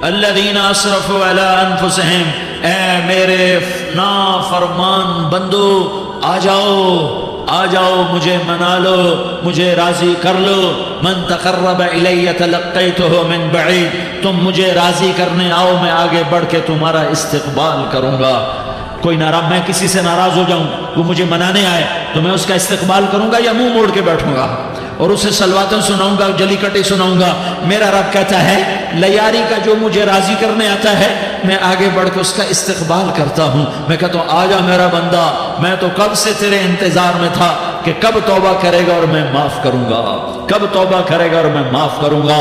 الذین اسرفوا علی انفسہم، اے میرے نافرمان بندو آ جاؤ مجھے منا لو، مجھے راضی کر لو۔ من تقرب الی تلقیتہ من بعید، تم مجھے راضی کرنے آؤ، میں آگے بڑھ کے تمہارا استقبال کروں گا۔ کوئی ناراض، میں کسی سے ناراض ہو جاؤں، وہ مجھے منانے آئے تو میں اس کا استقبال کروں گا یا منہ موڑ کے بیٹھوں گا اور اسے سلواتیں سناؤں گا، جلی کٹی سناؤں گا؟ میرا رب کہتا ہے لیاری کا جو مجھے راضی کرنے آتا ہے میں آگے بڑھ کے اس کا استقبال کرتا ہوں۔ میں کہتا ہوں آجا میرا بندہ، میں تو کب سے تیرے انتظار میں تھا کہ کب توبہ کرے گا اور میں معاف کروں گا، کب توبہ کرے گا اور میں معاف کروں گا۔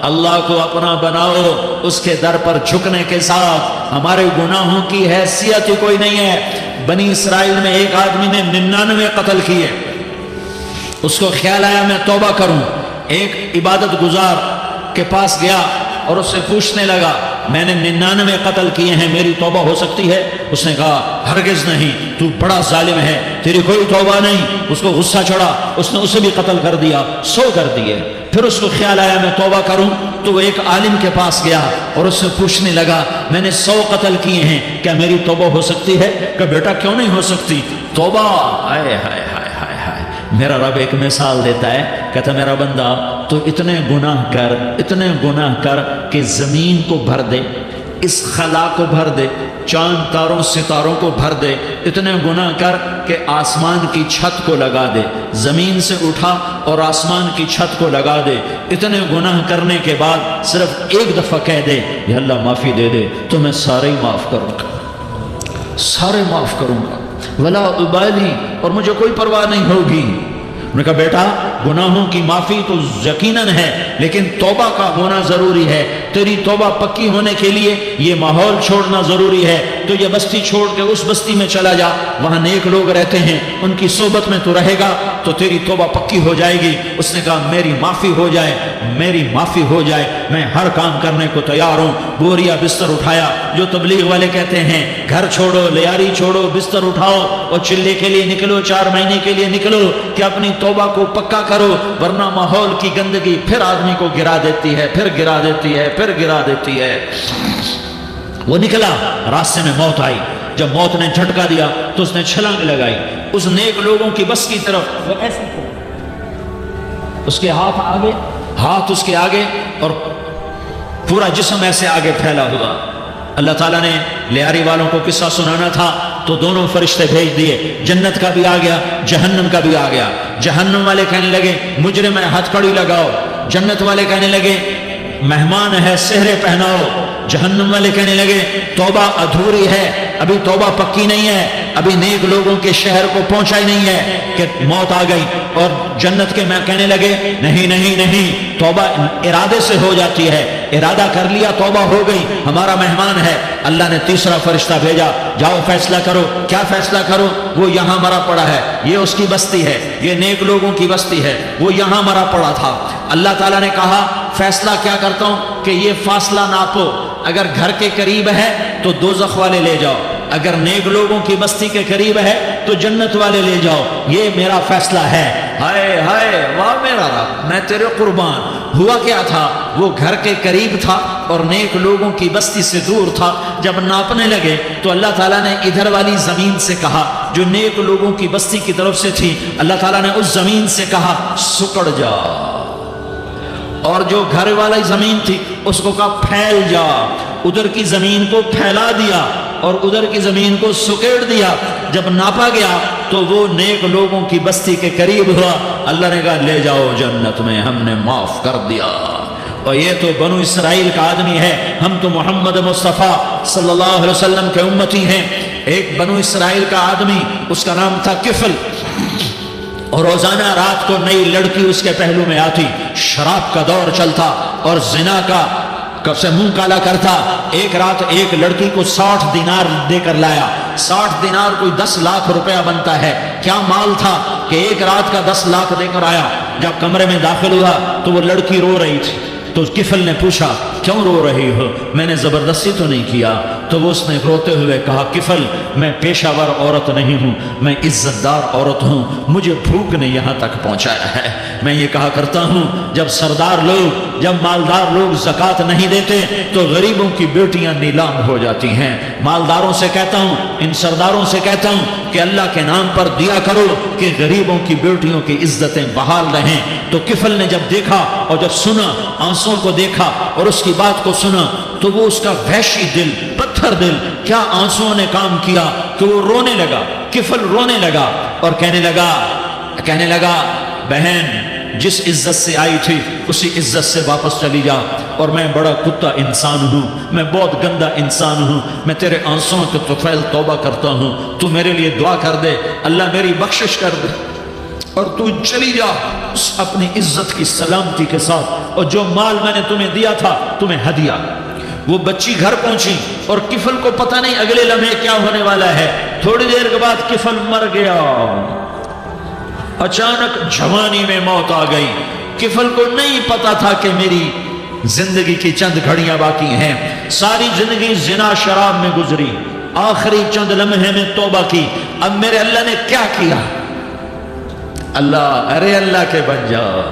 اللہ کو اپنا بناؤ، اس کے در پر جھکنے کے ساتھ ہمارے گناہوں کی حیثیت ہی کوئی نہیں ہے۔ بنی اسرائیل میں ایک آدمی نے 99 قتل کیے، اس کو خیال آیا میں توبہ کروں، ایک عبادت گزار کے پاس گیا اور اس سے پوچھنے لگا میں نے 99 قتل کیے ہیں، میری توبہ ہو سکتی ہے؟ اس نے کہا ہرگز نہیں، تو بڑا ظالم ہے، تیری کوئی توبہ نہیں۔ اس کو غصہ چڑھا، اس نے اسے بھی قتل کر دیا، 100 کر دیے۔ پھر اس کو خیال آیا میں توبہ کروں، تو وہ ایک عالم کے پاس گیا اور اس سے پوچھنے لگا میں نے 100 قتل کیے ہیں، کیا میری توبہ ہو سکتی ہے؟ کہ بیٹا کیوں نہیں ہو سکتی توبہ؟ ہائے ہائے ہائے ہائے ہائے۔ میرا رب ایک مثال دیتا ہے، کہتا میرا بندہ تو اتنے گناہ کر کہ زمین کو بھر دے، اس خلا کو بھر دے، چاند تاروں ستاروں کو بھر دے، اتنے گناہ کر کہ آسمان کی چھت کو لگا دے، زمین سے اٹھا اور آسمان کی چھت کو لگا دے۔ اتنے گناہ کرنے کے بعد صرف ایک دفعہ کہہ دے یا اللہ معافی دے دے تو میں سارے معاف کروں گا، سارے معاف کروں گا، ولا ابالی، اور مجھے کوئی پرواہ نہیں ہوگی۔ انہوں نے کہا بیٹا گناہوں کی معافی تو یقیناً ہے لیکن توبہ کا ہونا ضروری ہے، تیری توبہ پکی ہونے کے لیے یہ ماحول چھوڑنا ضروری ہے۔ تو یہ بستی چھوڑ کے اس بستی میں چلا جا، وہاں نیک لوگ رہتے ہیں، ان کی صحبت میں تو رہے گا تو تیری توبہ پکی ہو جائے گی۔ اس نے کہا میری معافی ہو جائے، میری معافی ہو جائے، میں ہر کام کرنے کو تیار ہوں۔ بوریا بستر اٹھایا، جو تبلیغ والے کہتے ہیں گھر چھوڑو، لیاری چھوڑو، بستر اٹھاؤ اور چلے کے لیے نکلو، 4 مہینے کے لیے نکلو کہ اپنی توبہ کو پکا کرو، ورنہ ماحول کی گندگی پھر آدمی کو گرا دیتی ہے، پھر گرا دیتی ہے، پھر گرا دیتی ہے۔ وہ نکلا، راستے میں موت آئی، جب موت نے جھٹکا دیا تو اس نے چھلانگ لگائی اس نیک لوگوں کی بس کی طرف، وہ ایسے اس کے ہاتھ اس کے آگے اور پورا جسم ایسے آگے پھیلا ہوا۔ اللہ تعالیٰ نے لیاری والوں کو قصہ سنانا تھا تو دونوں فرشتے بھیج دیے، جنت کا بھی آ گیا، جہنم کا بھی آ گیا۔ جہنم والے کہنے لگے مجرم ہے ہتھ کڑی لگاؤ، جنت والے کہنے لگے مہمان ہے سہرے پہناؤ۔ جہنم والے کہنے لگے توبہ ادھوری ہے، ابھی توبہ پکی نہیں ہے، ابھی نیک لوگوں کے شہر کو پہنچا ہی نہیں ہے کہ موت آ گئی۔ اور جنت کے میں کہنے لگے نہیں نہیں نہیں، توبہ ارادے سے ہو جاتی ہے، ارادہ کر لیا توبہ ہو گئی، ہمارا مہمان ہے۔ اللہ نے تیسرا فرشتہ بھیجا، جاؤ فیصلہ کرو۔ کیا فیصلہ کرو؟ وہ یہاں مرا پڑا ہے، یہ اس کی بستی ہے، یہ نیک لوگوں کی بستی ہے، وہ یہاں مرا پڑا تھا۔ اللہ تعالیٰ نے کہا فیصلہ کیا کرتا ہوں کہ یہ فاصلہ ناپو، اگر گھر کے قریب ہے تو دوزخ والے لے جاؤ، اگر نیک لوگوں کی بستی کے قریب ہے تو جنت والے لے جاؤ، یہ میرا فیصلہ ہے۔ ہائے ہائے واہ میرا رب، میں تیرے قربان۔ ہوا کیا تھا؟ وہ گھر کے قریب تھا اور نیک لوگوں کی بستی سے دور تھا۔ جب ناپنے لگے تو اللہ تعالیٰ نے ادھر والی زمین سے کہا جو نیک لوگوں کی بستی کی طرف سے تھی، اللہ تعالیٰ نے اس زمین سے کہا سکڑ جا، اور جو گھر والی زمین تھی اس کو کہا پھیل جا۔ ادھر کی زمین کو پھیلا دیا اور ادھر کی زمین کو سکیڑ دیا۔ جب ناپا گیا تو وہ نیک لوگوں کی بستی کے قریب ہوا۔ اللہ نے کہا لے جاؤ جنت میں، ہم نے معاف کر دیا۔ اور یہ تو بنو اسرائیل کا آدمی ہے، ہم تو محمد مصطفیٰ صلی اللہ علیہ وسلم کے امتی ہیں۔ ایک بنو اسرائیل کا آدمی، اس کا نام تھا کفل، اور روزانہ رات کو نئی لڑکی اس کے پہلو میں آتی، شراب کا دور چلتا اور زنا کا سے منہ کالا کرتا۔ ایک رات ایک لڑکی کو 60 دینار دے کر لایا۔ 60 دینار کوئی 10 لاکھ روپیہ بنتا ہے۔ کیا مال تھا کہ ایک رات کا 10 لاکھ دے کر آیا۔ جب کمرے میں داخل ہوا تو وہ لڑکی رو رہی تھی، تو کفل نے پوچھا کیوں رو رہی ہو؟ میں نے زبردستی تو نہیں کیا۔ تو وہ اس نے روتے ہوئے کہا کفل میں پیشہ ور عورت نہیں ہوں، میں عزت دار عورت ہوں، مجھے بھوک نے یہاں تک پہنچایا ہے۔ میں یہ کہا کرتا ہوں جب سردار لوگ، جب مالدار لوگ زکوٰۃ نہیں دیتے تو غریبوں کی بیٹیاں نیلام ہو جاتی ہیں۔ مالداروں سے کہتا ہوں، ان سرداروں سے کہتا ہوں کہ اللہ کے نام پر دیا کرو کہ غریبوں کی بیٹیوں کی عزتیں بحال رہیں۔ تو کفل نے جب دیکھا اور جب سنا، آنسوں کو دیکھا اور اس کی بات کو سنا، تو وہ اس کا وحشی دل، پتھر دل، کیا آنسوں نے کام کیا کہ وہ رونے لگا۔ کفل رونے لگا اور کہنے لگا بہن جس عزت سے آئی تھی اسی عزت سے واپس چلی جا، اور میں بڑا کتا انسان ہوں، میں بہت گندا انسان ہوں، میں تیرے آنسوں کے طفیل توبہ کرتا ہوں، تو میرے لیے دعا کر دے، اللہ میری بخشش کر دے، اور تو چلی جا اس اپنی عزت کی سلامتی کے ساتھ، اور جو مال میں نے تمہیں دیا تھا تمہیں ہدیہ۔ وہ بچی گھر پہنچی اور کفل کو پتہ نہیں اگلے لمحے کیا ہونے والا ہے۔ تھوڑی دیر کے بعد کفل مر گیا، اچانک جوانی میں موت آ گئی۔ کفل کو نہیں پتا تھا کہ میری زندگی کی چند گھڑیاں باقی ہیں، ساری زندگی زنا شراب میں گزری، آخری چند لمحے میں توبہ کی، اب میرے اللہ نے کیا کیا؟ اللہ، ارے اللہ کے بن جاؤ،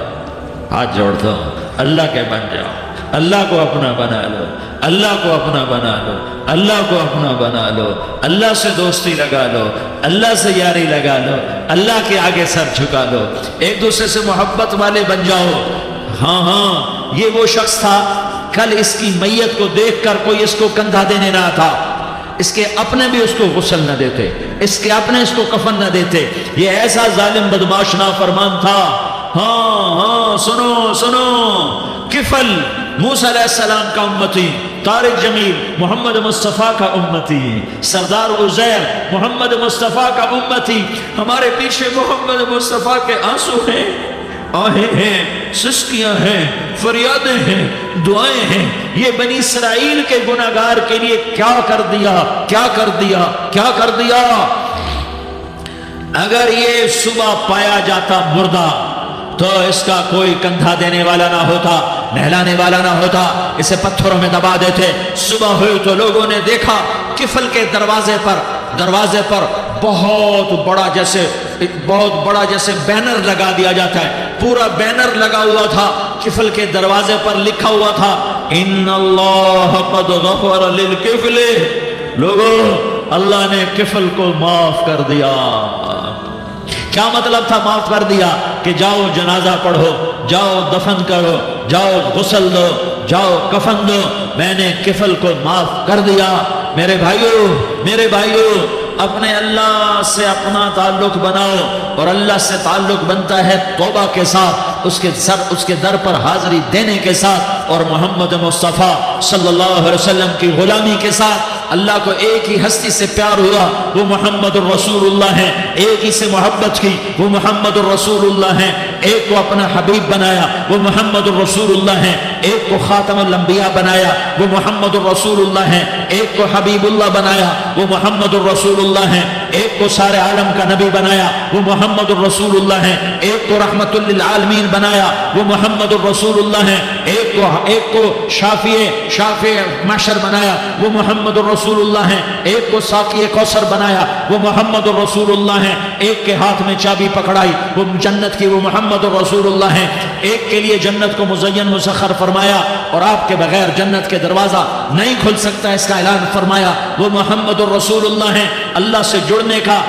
ہاتھ جوڑتا ہوں، اللہ کے بن جاؤ، اللہ کو اپنا بنا لو، اللہ کو اپنا بنا لو، اللہ کو اپنا بنا لو، اللہ سے دوستی لگا لو، اللہ سے یاری لگا لو، اللہ کے آگے سر جھکا لو، ایک دوسرے سے محبت والے بن جاؤ۔ ہاں یہ وہ شخص تھا، کل اس کی میت کو دیکھ کر کوئی اس کو کندھا دینے نہ تھا، اس کے اپنے بھی اس کو غسل نہ دیتے، اس کے اپنے اس کو کفن نہ دیتے، یہ ایسا ظالم بدماش نافرمان تھا۔ ہاں سنو سنو، کفل موسیٰ علیہ السلام کا امتی، طارق جمیل محمد مصطفیٰ کا امتی، سردار عزیر محمد مصطفیٰ کا امتی، ہمارے پیچھے محمد مصطفیٰ کے آنسو ہیں، آہیں ہیں، سسکیاں ہیں، فریادیں ہیں، دعائیں ہیں۔ یہ بنی اسرائیل کے گناہگار کے لیے کیا کر دیا، کیا کر دیا، کیا کر دیا۔ اگر یہ صبح پایا جاتا مردہ تو اس کا کوئی کندھا دینے والا نہ ہوتا، نہلانے والا نہ ہوتا، اسے پتھروں میں دبا دیتے۔ صبح ہوئی تو لوگوں نے دیکھا کفل کے دروازے پر بہت بڑا جیسے بینر لگا دیا جاتا ہے، پورا بینر لگا ہوا تھا، کفل کے دروازے پر لکھا ہوا تھا ان اللہ قد غفر للکفل، لوگوں اللہ نے کفل کو معاف کر دیا۔ کیا مطلب تھا معاف کر دیا؟ کہ جاؤ جنازہ پڑھو، جاؤ دفن کرو، جاؤ غسل دو، جاؤ کفن دو، میں نے کفل کو معاف کر دیا۔ میرے بھائیو اپنے اللہ سے اپنا تعلق بناؤ، اور اللہ سے تعلق بنتا ہے توبہ کے ساتھ، اس کے در پر حاضری دینے کے ساتھ، اور محمد مصطفیٰ صلی اللہ علیہ وسلم کی غلامی کے ساتھ۔ اللہ کو ایک ہی ہستی سے پیار ہوا، وہ محمد الرسول اللہ ہے، ایک ہی سے محبت کی، وہ محمد الرسول اللہ ہے، ایک کو اپنا حبیب بنایا، وہ محمد الرسول اللہ ہے، ایک کو خاتم الانبیاء بنایا، وہ محمد الرسول اللہ ہے، ایک کو حبیب اللہ بنایا، وہ محمد الرسول اللہ ہے، ایک کو سارے عالم کا نبی بنایا، وہ محمد الرسول اللہ ہے، ایک کو رحمت للعالمین بنایا، وہ محمد الرسول اللہ ہے، ایک کو شافع محشر بنایا، وہ محمد الرسول اللہ ہے، ایک کو ساقی کوثر بنایا، وہ محمد الرسول اللہ ہے، ایک کے ہاتھ میں چابی پکڑائی، وہ جنت کی، وہ محمد الرسول اللہ ہے، ایک کے لیے جنت کو مزین مسخر فرمایا، اور آپ کے بغیر جنت کے دروازہ نہیں کھل سکتا اس کا اعلان فرمایا، وہ محمد الرسول اللہ ہے۔ اللہ سے جڑنے کا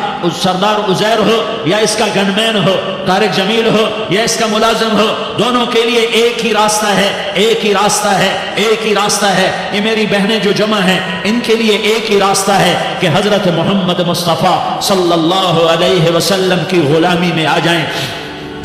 سردار عزیر ہو یا اس کا گنمین ہو، طارق جمیل ہو یا اس کا ملازم ہو، دونوں کے لیے ایک ہی راستہ ہے، ایک ہی راستہ ہے، ایک ہی راستہ ہے۔ یہ میری بہنیں جو جمع ہیں ان کے لیے ایک ہی راستہ ہے کہ حضرت محمد مصطفیٰ صلی اللہ علیہ وسلم کی غلامی میں آ جائیں،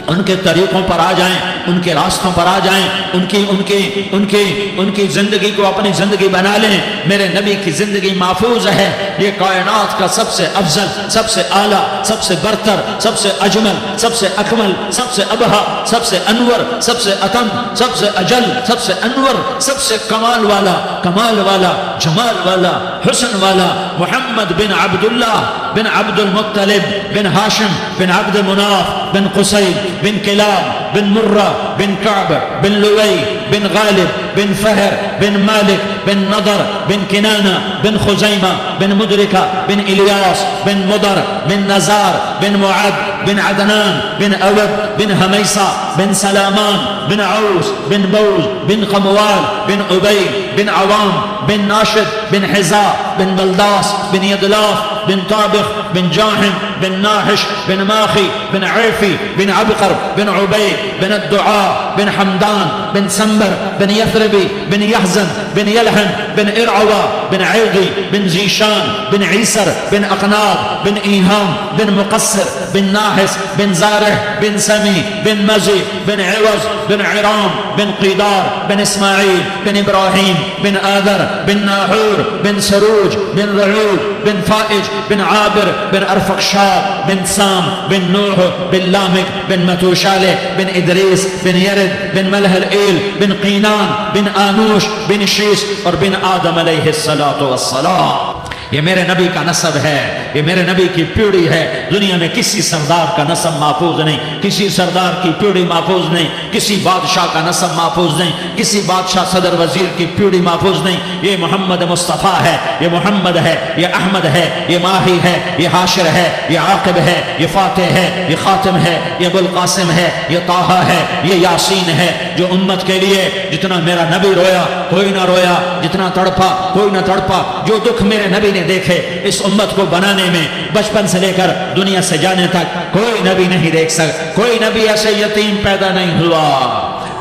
ان کے طریقوں پر آ جائیں، ان کے راستوں پر آ جائیں، ان کی زندگی کو اپنی زندگی بنا لیں۔ میرے نبی کی زندگی محفوظ ہے، یہ کائنات کا سب سے افضل، سب سے اعلیٰ، سب سے برتر، سب سے اجمل، سب سے اکمل، سب سے ابہا، سب سے انور، سب سے اتم، سب سے اجل، سب سے انور، سب سے کمال والا، جمال والا، حسن والا، محمد بن عبداللہ بن عبد المطلب بن ہاشم بن عبد مناف بن قصی بن کلاب بن مرہ بن کعب بن لوئی بن غالب بن فہر بن مالک بن نضر بن کنانہ بن خزیمہ بن مدرکہ بن الیاس بن مدر بن نزار بن معد بن عدنان بن اود بن حمیسہ بن سلامان بن عوس بن بوز بن قموال بن عبید بن عوام بن ناشد بن حزا بن بلداس بن یدلاف بن طابخ بن جاحم بن ناحش بن ماخی بن عیفی بن عبقر بن عبید بن الدعاء بن حمدان بن سنبر بن یثربی بن یحزن بن یلحن بن ارعوہ بن عیغی بن زیشان بن عیسر بن اقناب بن ایہام بن مقصر بن ناحس بن زارح بن سمی بن مزی بن عوض بن عرام بن قیدار بن اسماعیل بن ابراہیم بن آذر بن ناحور بن سروج بن رعود بن فائج بن عابر بن ارفقشاد بن سام بن نوح بن لامک بن متوشالح بن ادریس بن یرد بن ملح الایل بن قینان بن آنوش بن شیس اور بن آدم علیہ السلام۔ یہ میرے نبی کا نسب ہے، یہ میرے نبی کی پیڑھی ہے۔ دنیا میں کسی سردار کا نسب محفوظ نہیں، کسی سردار کی پیڑھی محفوظ نہیں، کسی بادشاہ کا نسب محفوظ نہیں، کسی بادشاہ صدر وزیر کی پیڑھی محفوظ نہیں۔ یہ محمد مصطفیٰ ہے، یہ محمد ہے، یہ احمد ہے، یہ ماہی ہے، یہ حاشر ہے، یہ عاقب ہے، یہ فاتح ہے، یہ خاتم ہے، یہ ابو القاسم ہے، یہ طٰہٰ ہے، یہ یاسین ہے۔ جو امت کے لیے جتنا میرا نبی رویا کوئی نہ رویا، جتنا تڑپا کوئی نہ تڑپا، جو دکھ میرے نبی نے دیکھے اس امت کو بنانے میں، بچپن سے لے کر دنیا سے جانے تک کوئی نبی نہیں دیکھ سکتا۔ کوئی نبی ایسے یتیم پیدا نہیں ہوا،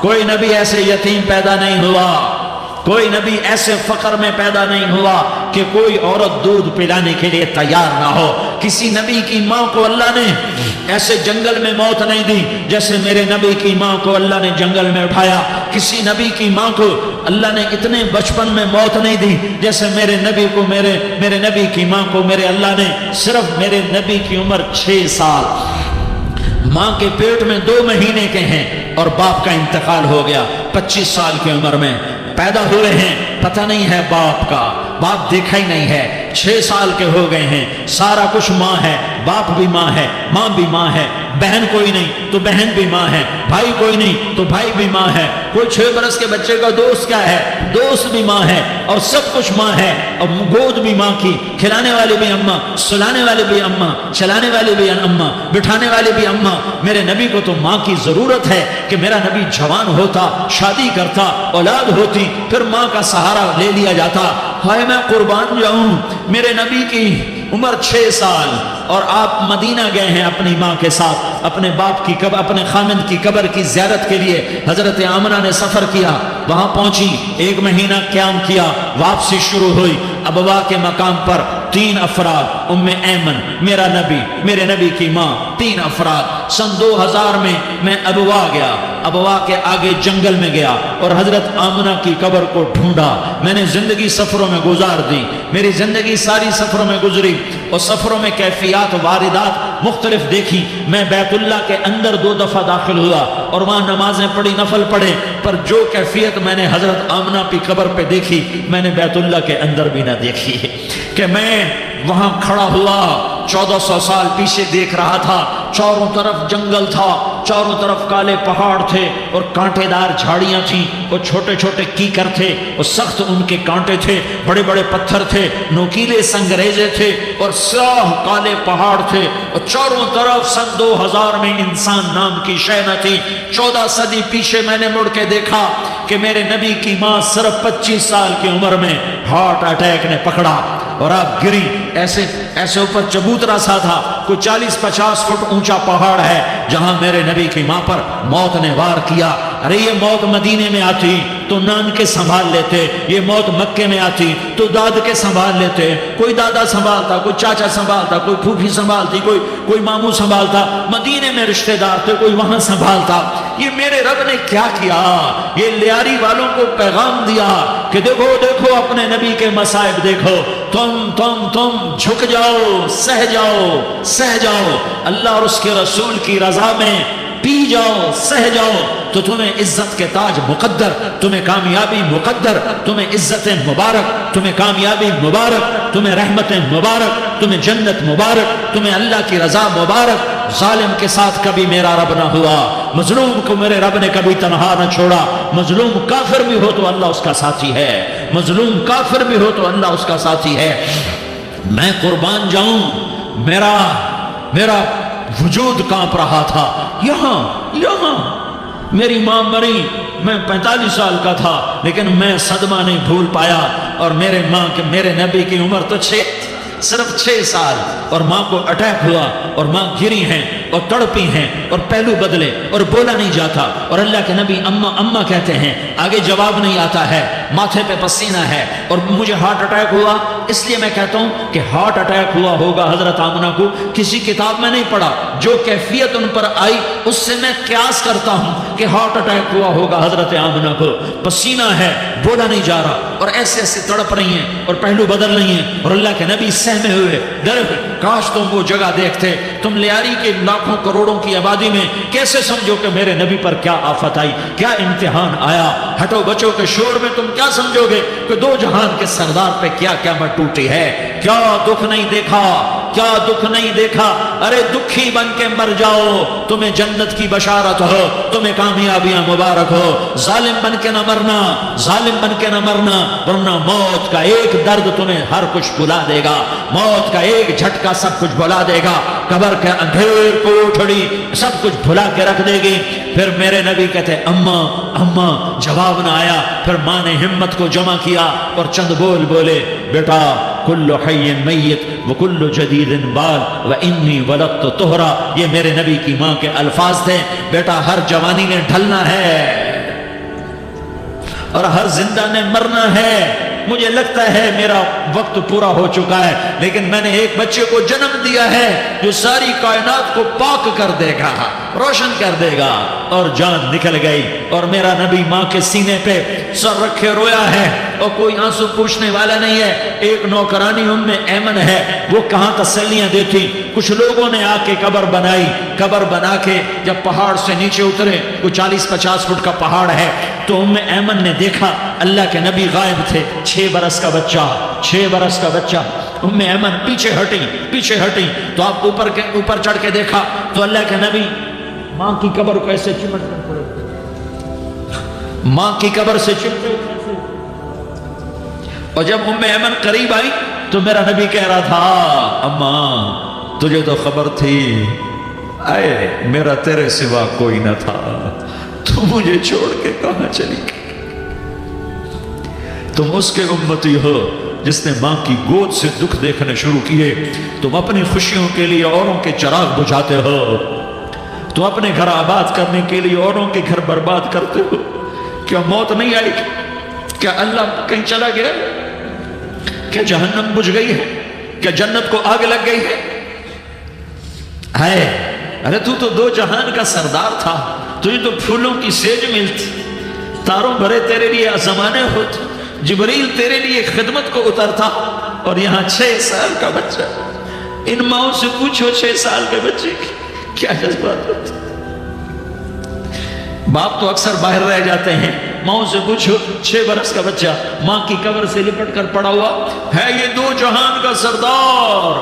کوئی نبی ایسے یتیم پیدا نہیں ہوا، کوئی نبی ایسے فقر میں پیدا نہیں ہوا کہ کوئی عورت دودھ پلانے کے لیے تیار نہ ہو۔ کسی نبی کی ماں کو اللہ نے ایسے جنگل میں موت نہیں دی جیسے میرے نبی کی ماں کو اللہ نے جنگل میں اٹھایا۔ کسی نبی کی ماں کو اللہ نے اتنے بچپن میں موت نہیں دی جیسے میرے نبی کو میرے نبی کی ماں کو میرے اللہ نے صرف میرے نبی کی عمر 6 سال، ماں کے پیٹ میں 2 مہینے کے ہیں اور باپ کا انتقال ہو گیا 25 سال کی عمر میں۔ پیدا ہوئے ہیں، پتہ نہیں ہے باپ کا، باپ دیکھا ہی نہیں ہے، 6 سال کے ہو گئے ہیں، سارا کچھ ماں ہے، باپ بھی ماں ہے، ماں بھی ماں ہے، بہن کوئی نہیں تو بہن بھی ماں ہے، بھائی کوئی نہیں تو بھائی بھی ماں ہے، کوئی 6 برس کے بچے کا دوست کیا ہے، دوست بھی ماں ہے، اور سب کچھ ماں ہے، اور گود بھی ماں کی، کھلانے والی بھی اماں، سلانے والی بھی اماں، چلانے والی بھی اماں، بٹھانے والی بھی اماں۔ میرے نبی کو تو ماں کی ضرورت ہے کہ میرا نبی جوان ہوتا، شادی کرتا، اولاد ہوتی، پھر ماں کا سہارا لے لیا جاتا۔ ہائے میں قربان جاؤں، میرے نبی کی عمر 6 سال اور آپ مدینہ گئے ہیں اپنی ماں کے ساتھ، اپنے باپ کی قبر، اپنے خامند کی قبر کی زیارت کے لیے حضرت آمنہ نے سفر کیا، وہاں پہنچی، 1 مہینہ قیام کیا، واپسی شروع ہوئی۔ ابوا کے مقام پر 3 افراد، ام ایمن، میرا نبی، میرے نبی کی ماں، 3 افراد۔ سن 2000 میں میں ابوا گیا، ابوا کے آگے جنگل میں گیا اور حضرت آمنہ کی قبر کو ڈھونڈا۔ میں نے زندگی سفروں میں گزار دی، میری زندگی ساری سفروں میں گزری، اور سفروں میں کیفیات واردات مختلف دیکھی۔ میں بیت اللہ کے اندر 2 دفعہ داخل ہوا اور وہاں نمازیں پڑھی، نفل پڑھے، پر جو کیفیت میں نے حضرت آمنہ کی قبر پہ دیکھی میں نے بیت اللہ کے اندر بھی نہ دیکھی، کہ میں وہاں کھڑا ہوا 1400 سال پیچھے دیکھ رہا تھا، چاروں طرف جنگل تھا، چاروں طرف کالے پہاڑ تھے اور کانٹے دار جھاڑیاں تھیں، اور چھوٹے چھوٹے کیکر تھے اور سخت ان کے کانٹے تھے، بڑے بڑے پتھر تھے، نوکیلے سنگریزے تھے اور سیاہ کالے پہاڑ تھے، اور چاروں طرف سن 2000 میں انسان نام کی شے نہ تھی۔ 14 صدی پیچھے میں نے مڑ کے دیکھا کہ میرے نبی کی ماں صرف 25 سال کی عمر میں ہارٹ اٹیک نے پکڑا اور آپ گری، ایسے اوپر چبوترا سا تھا، کوئی 40-50 فٹ اونچا پہاڑ ہے جہاں میرے نبی کی ماں پر موت نے وار کیا۔ ارے یہ موت مدینے میں آتی تو نان کے سنبھال لیتے، یہ موت مکے میں آتی تو داد کے سنبھال لیتے، کوئی دادا سنبھالتا، کوئی چاچا سنبھالتا، کوئی پھوپھی سنبھالتی، کوئی ماموں سنبھالتا، مدینے میں رشتہ دار تھے کوئی وہاں سنبھالتا۔ یہ میرے رب نے کیا کیا؟ یہ لیاری والوں کو پیغام دیا کہ دیکھو دیکھو اپنے نبی کے مصائب دیکھو، تم جھک جاؤ، سہ جاؤ، اللہ اور اس کے رسول کی رضا میں پی جاؤ، سہ جاؤ، تو تمہیں عزت کے تاج مقدر، تمہیں کامیابی مقدر، تمہیں عزت مبارک، تمہیں کامیابی مبارک، تمہیں رحمت مبارک، تمہیں جنت مبارک، تمہیں اللہ کی رضا مبارک۔ ظالم کے ساتھ کبھی میرا رب نہ ہوا، مظلوم کو میرے رب نے کبھی تنہا نہ چھوڑا. مظلوم کافر بھی ہو تو اللہ اس کا ساتھی ہے, مظلوم کافر بھی ہو تو اللہ اس کا ساتھی ہے. میں قربان جاؤں, میرا وجود کانپ رہا تھا. یہاں میری ماں مری, میں 45 سال کا تھا, لیکن میں صدمہ نہیں بھول پایا. اور میرے نبی کی عمر تو صرف 6 سال, اور ماں کو اٹیک ہوا اور ماں گری ہیں اور تڑپی ہیں اور پہلو بدلے اور بولا نہیں جاتا, اور اللہ کے نبی اماں کہتے ہیں, آگے جواب نہیں آتا ہے, ماتھے پہ پسینہ ہے, اور مجھے ہارٹ اٹیک ہوا. اس لیے میں کہتا ہوں کہ ہارٹ اٹیک ہوا ہوگا حضرت آمنہ کو, کسی کتاب میں نہیں پڑھا, جو کیفیت ان پر آئی اس سے میں قیاس کرتا ہوں کہ ہارٹ اٹیک ہوا ہوگا حضرت آمنہ کو. پسینہ ہے, بولا نہیں جا رہا, اور ایسے تڑپ رہی ہیں اور پہلو بدل رہی ہیں, اور اللہ کے نبی سہمے ہوئے ڈرے ہوئے. کاش تم وہ جگہ دیکھتے, تم لیاری کے لاکھوں کروڑوں کی آبادی میں کیسے سمجھو کہ میرے نبی پر کیا آفت آئی, کیا امتحان آیا. ہٹو بچوں کے شور میں تم کیا سمجھو گے کہ 2 جہان کے سردار پہ کیا قیامت ٹوٹی ہے. کیا دکھ نہیں دیکھا, کیا دکھ نہیں دیکھا. ارے دکھی بن کے مر جاؤ, تمہیں جنت کی بشارت ہو, تمہیں کامیابیاں مبارک ہو. ظالم بن کے نہ مرنا, ظالم بن کے نہ مرنا, ورنہ موت کا ایک درد تمہیں ہر کچھ بھلا دے گا, موت کا ایک جھٹکا سب کچھ بھلا دے گا, قبر کے اندھیر کوٹھڑی سب کچھ بھلا کے رکھ دے گی. پھر میرے نبی کہتے اماں, جواب نہ آیا. پھر ماں نے ہمت کو جمع کیا اور چند بول بولے, بیٹا کل حی میت وکل جدید بال وانی ولدت طہرا. یہ میرے نبی کی ماں کے الفاظ تھے. بیٹا ہر جوانی نے ڈھلنا ہے اور ہر زندہ نے مرنا ہے. مجھے لگتا ہے میرا وقت پورا ہو چکا ہے, لیکن میں نے ایک بچے کو جنم دیا ہے جو ساری کائنات کو پاک کر دے گا, روشن کر دے گا. اور جان نکل گئی, اور میرا نبی ماں کے سینے پہ سر رکھے رویا ہے, اور کوئی آنسو پوچھنے والا نہیں ہے. ایک نوکرانی ایمن ہے, وہ کہاں تسلیاں دیتی. کچھ لوگوں نے آ کے قبر بنائی, قبر بنا کے جب پہاڑ سے نیچے اترے, کوئی 40-50 فٹ کا پہاڑ ہے, تو ایمن نے دیکھا اللہ کے نبی غائب تھے. 6 برس کا بچہ. ایمن پیچھے ہٹی تو آپ اوپر چڑھ کے دیکھا تو اللہ کے نبی ماں کی قبر کو ایسے چمٹ کر پڑے, ماں کی قبر سے چمٹے. اور جب ایمن قریب آئی تو میرا نبی کہہ رہا تھا, اماں تجھے تو خبر تھی, اے میرا تیرے سوا کوئی نہ تھا, تو مجھے چھوڑ کے کہاں چلی گئی. تم اس کے امتی ہو جس نے ماں کی گود سے دکھ دیکھنے شروع کیے. تم اپنی خوشیوں کے لیے اوروں کے چراغ بجھاتے ہو, تم اپنے گھر آباد کرنے کے لیے اوروں کے گھر برباد کرتے ہو. کیا موت نہیں آئی؟ کیا اللہ کہیں چلا گیا؟ کیا جہنم بجھ گئی ہے؟ کیا جنت کو آگ لگ گئی ہے؟ ارے تو 2 جہان کا سردار تھا, تجھے تو پھولوں کی سیج ملتی, تاروں بھرے تیرے لیے زمانے ہوتے, جبریل تیرے لیے خدمت کو اترتا, اور یہاں 6 سال کا بچہ. ان ماؤں سے پوچھو 6 سال کے بچے کی کیا جذبات ہوتے. باپ تو اکثر باہر رہ جاتے ہیں, ماؤں سے پوچھو 6 برس کا بچہ ماں کی قبر سے لپٹ کر پڑا ہوا ہے. یہ 2 جہان کا سردار,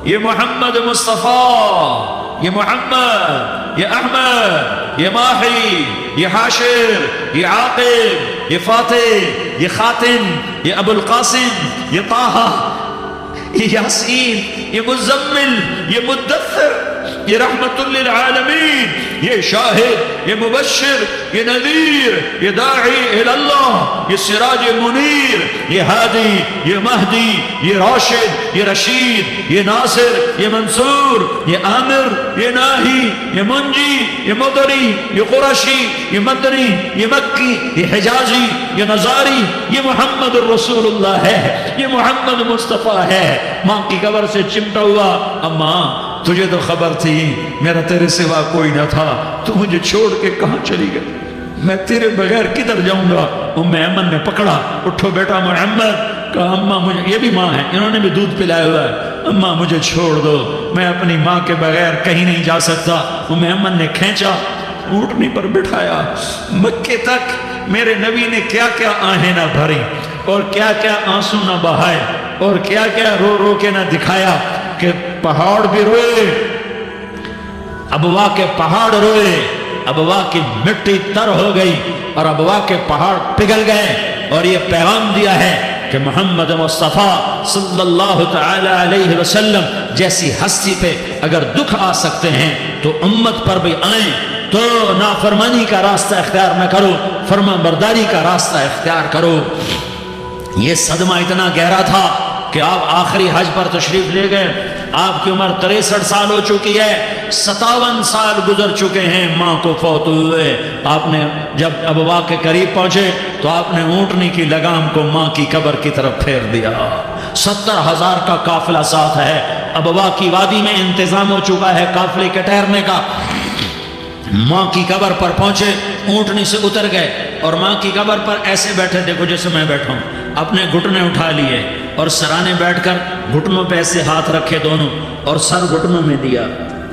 یہ محمد مصطفیٰ, یہ محمد, یہ احمد, یہ ماہی, یہ حاشر, یہ عاقب, یہ فاتح, یہ خاتم, یہ ابو القاسم, یہ طہ, یہ یاسین, یہ مزمل, یہ مدثر, یہ رحمت للعالمین, یہ شاہد, یہ مبشر, یہ نذیر, یہ داعی اللہ, یہ سراج منیر, یہ ہادی, یہ مہدی, یہ راشد, یہ رشید, یہ ناصر, یہ منصور, یہ عامر, یہ ناہی, یہ منجی, یہ مدری, یہ قرشی, یہ مدنی, یہ مکی, یہ حجازی, یہ نظاری. یہ محمد الرسول اللہ ہے, یہ محمد مصطفیٰ ہے. ماں کی قبر سے چمٹا ہوا, اماں تجھے تو خبر تھی میرا تیرے سوا کوئی نہ تھا, تو مجھے چھوڑ کے کہاں چلی گئی, میں تیرے بغیر کدھر جاؤں گا. ایمن نے پکڑا, اٹھو بیٹا محمد. کہا اماں مجھے, یہ بھی ماں ہے, انہوں نے بھی دودھ پلایا ہوا ہے, اماں مجھے چھوڑ دو, میں اپنی ماں کے بغیر کہیں نہیں جا سکتا. ایمن نے کھینچا, اونٹنی پر بٹھایا. مکے تک میرے نبی نے کیا کیا آہیں نہ بھری, اور کیا کیا آنسو نہ بہائے, اور کیا کیا رو رو کے نہ دکھایا, کہ پہاڑ بھی روئے, ابوا کے پہاڑ روئے, ابوا کی مٹی تر ہو گئی اور ابوا کے پہاڑ پگھل گئے، اور یہ پیغام دیا ہے کہ محمد مصطفیٰ صلی اللہ تعالی علیہ وسلم جیسی ہستی پہ اگر دکھ آ سکتے ہیں تو امت پر بھی آئیں، تو نافرمانی کا راستہ اختیار نہ کرو، فرما برداری کا راستہ اختیار کرو۔ یہ صدمہ اتنا گہرا تھا کہ آپ آخری حج پر تشریف لے گئے، آپ کی عمر 63 سال ہو چکی ہے، 57 سال گزر چکے ہیں ماں کو فوت ہوئے۔ آپ نے جب ابوا کے قریب پہنچے تو آپ نے اونٹنی کی لگام کو ماں کی قبر کی طرف پھیر دیا۔ 70,000 کا قافلہ ساتھ ہے، ابوا کی وادی میں انتظام ہو چکا ہے قافلے کے ٹھہرنے کا۔ ماں کی قبر پر پہنچے، اونٹنی سے اتر گئے اور ماں کی قبر پر ایسے بیٹھے، دیکھو جیسے میں بیٹھا ہوں، اپنے گھٹنے اٹھا لیے اور سرانے بیٹھ کر گھٹنوں پہ ایسے ہاتھ رکھے دونوں اور سر گھٹنوں میں دیا،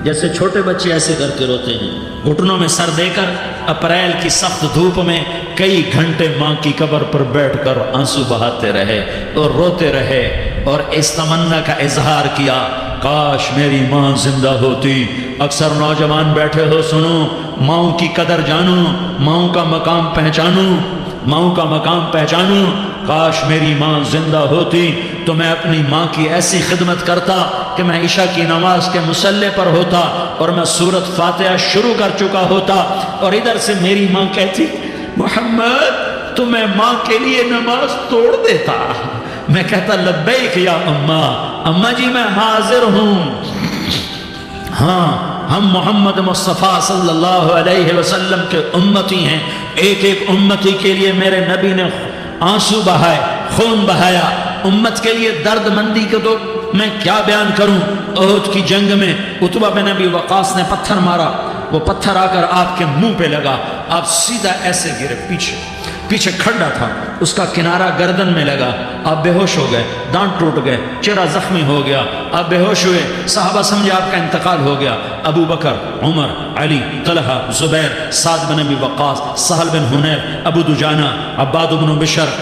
جیسے چھوٹے بچے ایسے کر کے روتے ہیں، گھٹنوں میں سر دے کر اپریل کی سخت دھوپ میں کئی گھنٹے ماں کی قبر پر بیٹھ کر آنسو بہاتے رہے اور روتے رہے اور اس تمنا کا اظہار کیا، کاش میری ماں زندہ ہوتی۔ اکثر نوجوان بیٹھے ہو، سنو، ماؤں کی قدر جانو، ماؤں کا مقام پہچانو، ماؤں کا مقام پہچانو۔ کاش میری ماں زندہ ہوتی تو میں اپنی ماں کی ایسی خدمت کرتا کہ میں عشاء کی نماز کے مصلی پر ہوتا اور میں سورۃ فاتحہ شروع کر چکا ہوتا، اور ادھر سے میری ماں کہتی، محمد تو میں ماں کے لیے نماز توڑ دیتا۔ میں کہتا، لبیک یا اماں، اماں جی میں حاضر ہوں۔ ہاں، ہم محمد مصطفیٰ صلی اللہ علیہ وسلم کے امتی ہیں، ایک ایک امتی کے لیے میرے نبی نے آنسو بہائے، خون بہایا، امت کے لیے درد مندی کو تو میں کیا بیان کروں۔ احد کی جنگ میں عتبہ بن ابی وقاص نے پتھر مارا، وہ پتھر آ کر آپ کے منہ پہ لگا، آپ سیدھا ایسے گرے، پیچھے کھڈا تھا، اس کا کنارہ گردن میں لگا، آپ بے ہوش ہو گئے، دانت ٹوٹ گئے، چہرہ زخمی ہو گیا، آپ بے ہوش ہوئے، صحابہ سمجھے آپ کا انتقال ہو گیا۔ ابو بکر، عمر، علی، طلحہ، زبیر، سعد بن ابی وقاص، سہل بن حنیف، ابو دجانہ، عباد بن بشر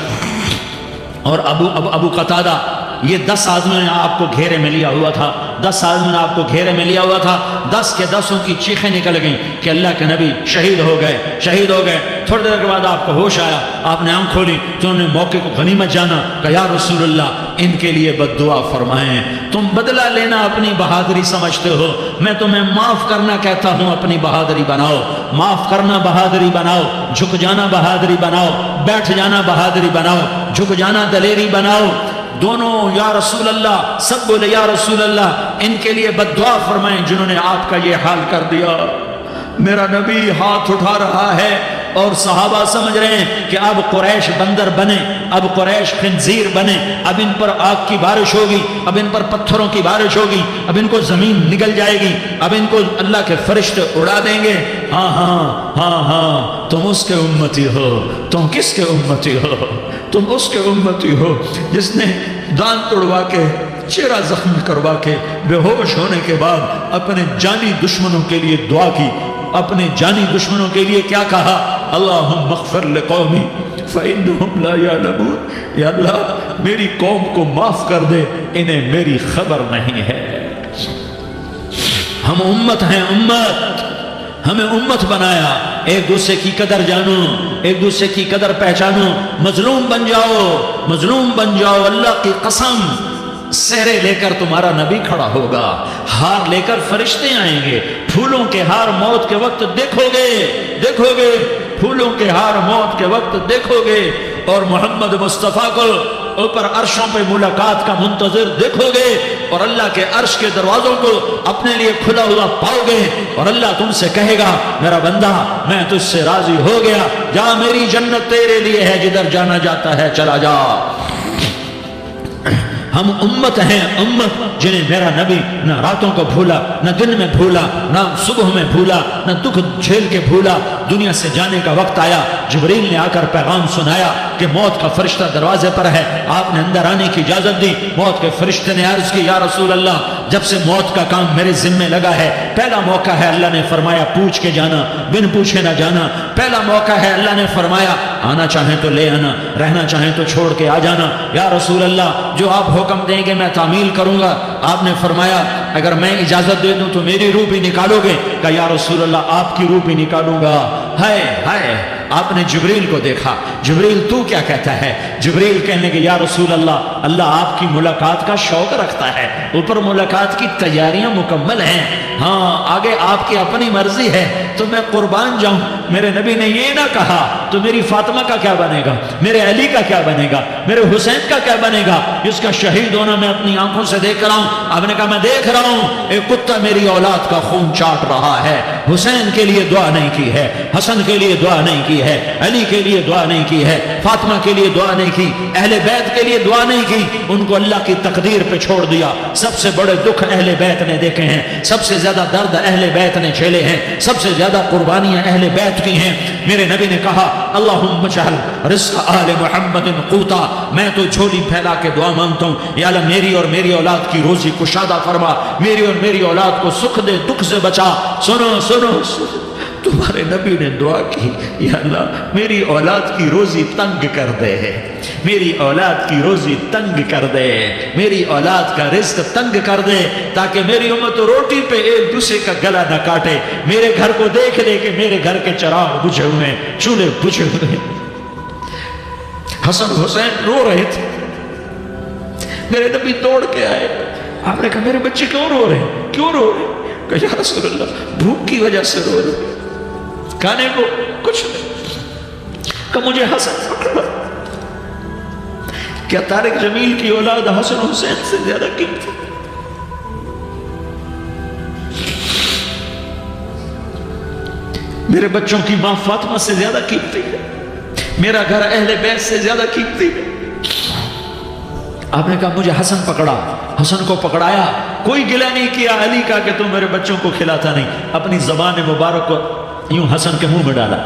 اور ابو قتادہ، یہ 10 آدمیوں نے آپ کو گھیرے میں لیا ہوا تھا، 10 آدمیوں نے آپ کو گھیرے میں لیا ہوا تھا، 10 کے 10 کی چیخیں نکل گئیں کہ اللہ کے نبی شہید ہو گئے، شہید ہو گئے۔ تھوڑی دیر کے بعد آپ کو ہوش آیا، آپ نے آنکھ کھولی تو انہوں نے موقع کو غنیمت جانا کہ یا رسول اللہ ان کے لیے بد دعا فرمائیں۔ تم بدلہ لینا اپنی بہادری سمجھتے ہو، میں تمہیں معاف کرنا کہتا ہوں، اپنی بہادری بناؤ، معاف کرنا بہادری بناؤ، جھک جانا بہادری بناؤ، بیٹھ جانا بہادری بناؤ، جھک جانا دلیری بناؤ۔ دونوں یا رسول اللہ، سب بولے یا رسول اللہ، ان کے لیے بد دعا فرمائیں جنہوں نے آپ کا یہ حال کر دیا۔ میرا نبی ہاتھ اٹھا رہا ہے اور صحابہ سمجھ رہے ہیں کہ اب قریش بندر بنے، اب قریش خنزیر بنے، اب ان پر آگ کی بارش ہوگی، اب ان پر پتھروں کی بارش ہوگی، اب ان کو زمین نگل جائے گی، اب ان کو اللہ کے فرشتے اڑا دیں گے۔ ہاں ہاں ہاں ہاں، تم اس کے امتی ہو۔ تم کس کے امتی ہو؟ تم اس کے امتی ہو جس نے دانت توڑوا کے، چہرہ زخمی کروا کے، بے ہوش ہونے کے بعد اپنے جانی دشمنوں کے لیے دعا کی، اپنے جانی دشمنوں کے لیے کیا کہا؟ اللہم اغفر لقومی فإنہم لا یعلمون، یا اللہ میری قوم کو معاف کر دے، انہیں میری خبر نہیں ہے۔ ہم امت ہیں، امت، ہمیں امت بنایا، ایک دوسرے کی قدر جانو، ایک دوسرے کی قدر پہچانو، مظلوم بن جاؤ، مظلوم بن جاؤ، اللہ کی قسم۔ سہرے لے کر تمہارا نبی کھڑا ہوگا، ہار لے کر فرشتے آئیں گے، پھولوں کے ہار موت کے وقت دیکھو گے، دیکھو گے، پھولوں کے ہار موت کے وقت دیکھو گے، اور محمد مصطفیٰ کو اوپر عرشوں پہ ملاقات کا منتظر دیکھو گے، اور اللہ کے عرش کے دروازوں کو اپنے لیے کھلا ہوا پاؤ گے، اور اللہ تم سے کہے گا میرا بندہ میں تجھ سے راضی ہو گیا، جا میری جنت تیرے لیے ہے، جدھر جانا جاتا ہے چلا جا۔ ہم امت ہیں، امت جنہیں میرا نبی نہ راتوں کو بھولا، نہ دن میں بھولا، نہ صبح میں بھولا، نہ دکھ جھیل کے بھولا۔ دنیا سے جانے کا وقت آیا، جبریل نے آ کر پیغام سنایا کہ موت کا فرشتہ دروازے پر ہے، آپ نے اندر آنے کی اجازت دی۔ موت کے فرشتے نے عرض کی، یا رسول اللہ جب سے موت کا کام میرے ذمے لگا ہے، پہلا موقع ہے اللہ نے فرمایا پوچھ کے جانا، بن پوچھے نہ جانا، پہلا موقع ہے اللہ نے فرمایا آنا چاہیں تو لے آنا، رہنا چاہیں تو چھوڑ کے آ جانا۔ یا رسول اللہ جو آپ حکم دیں گے میں تعمیل کروں گا۔ آپ نے فرمایا اگر میں اجازت دے دوں تو میری روح بھی نکالو گے؟ کہا یا رسول اللہ آپ کی روح بھی نکالوں گا۔ ہائے ہائے، آپ نے جبریل کو دیکھا، جبریل تو کیا کہتا ہے؟ جبریل کہنے کہ یا رسول اللہ، اللہ آپ کی ملاقات کا شوق رکھتا ہے، اوپر ملاقات کی تیاریاں مکمل ہیں، ہاں آگے آپ کی اپنی مرضی ہے تو میں قربان جاؤں۔ میرے نبی نے یہ نہ کہا تو میری فاطمہ کا کیا بنے گا، میرے علی کا کیا بنے گا، میرے حسین کا کیا بنے گا، جس کا شہید ہونا میں اپنی آنکھوں سے دیکھ رہا ہوں۔ آپ نے کہا میں دیکھ رہا ہوں ایک کتا میری اولاد کا خون چاٹ رہا ہے، حسین کے لیے دعا نہیں کی ہے، حسن کے لیے دعا نہیں کی ہے، علی کے لیے دعا نہیں کی ہے، فاطمہ کے لیے دعا نہیں کی، اہل بیت کے لیے دعا نہیں کی، ان کو اللہ کی تقدیر پہ چھوڑ دیا۔ سب سے بڑے دکھ اہل بیت نے دیکھے ہیں، سب سے زیادہ درد اہل بیت نے جھیلے ہیں، سب سے زیادہ قربانیاں اہل بیت کی ہیں۔ میرے نبی نے کہا اللہم اجعل رزق آل محمد قوتا، میں تو جھولی پھیلا کے دعا مانگتا ہوں یا اللہ میری اور میری اولاد کی روزی کشادہ فرما، میری اور میری اولاد کو سکھ دے، دکھ سے بچا۔ سنو سنو تمہارے نبی نے دعا کی یا اللہ میری اولاد کی روزی تنگ کر دے، میری اولاد کی روزی تنگ کر دے، میری اولاد کا رزق تنگ کر دے، تاکہ میری امت روٹی پہ ایک دوسرے کا گلا نہ کاٹے، میرے گھر کو دیکھ لے کہ میرے گھر کے چراغ بجھے ہوئے، چولہے بجھے ہوئے۔ حسن حسین رو رہے تھے، میرے نبی توڑ کے آئے۔ آپ نے کہا میرے بچے کیوں رو رہے ہیں، کیوں رو رہے ہیں؟ کہا یا رسول اللہ بھوک کی وجہ سے رو رہے ہیں، کھانے کو کچھ نہیں۔ کہ مجھے حسن پکڑا۔ کیا طارق جمیل کی اولاد حسن حسین سے زیادہ قیمتی؟ میرے بچوں کی ماں فاطمہ سے زیادہ قیمتی ہے، میرا گھر اہل بیت سے زیادہ قیمتی ہے۔ آپ نے کہا مجھے حسن پکڑا، حسن کو پکڑایا، کوئی گلہ نہیں کیا علی کا کہ تم میرے بچوں کو کھلاتا نہیں، اپنی زبان مبارک کو یوں حسن کے منہ میں ڈالا،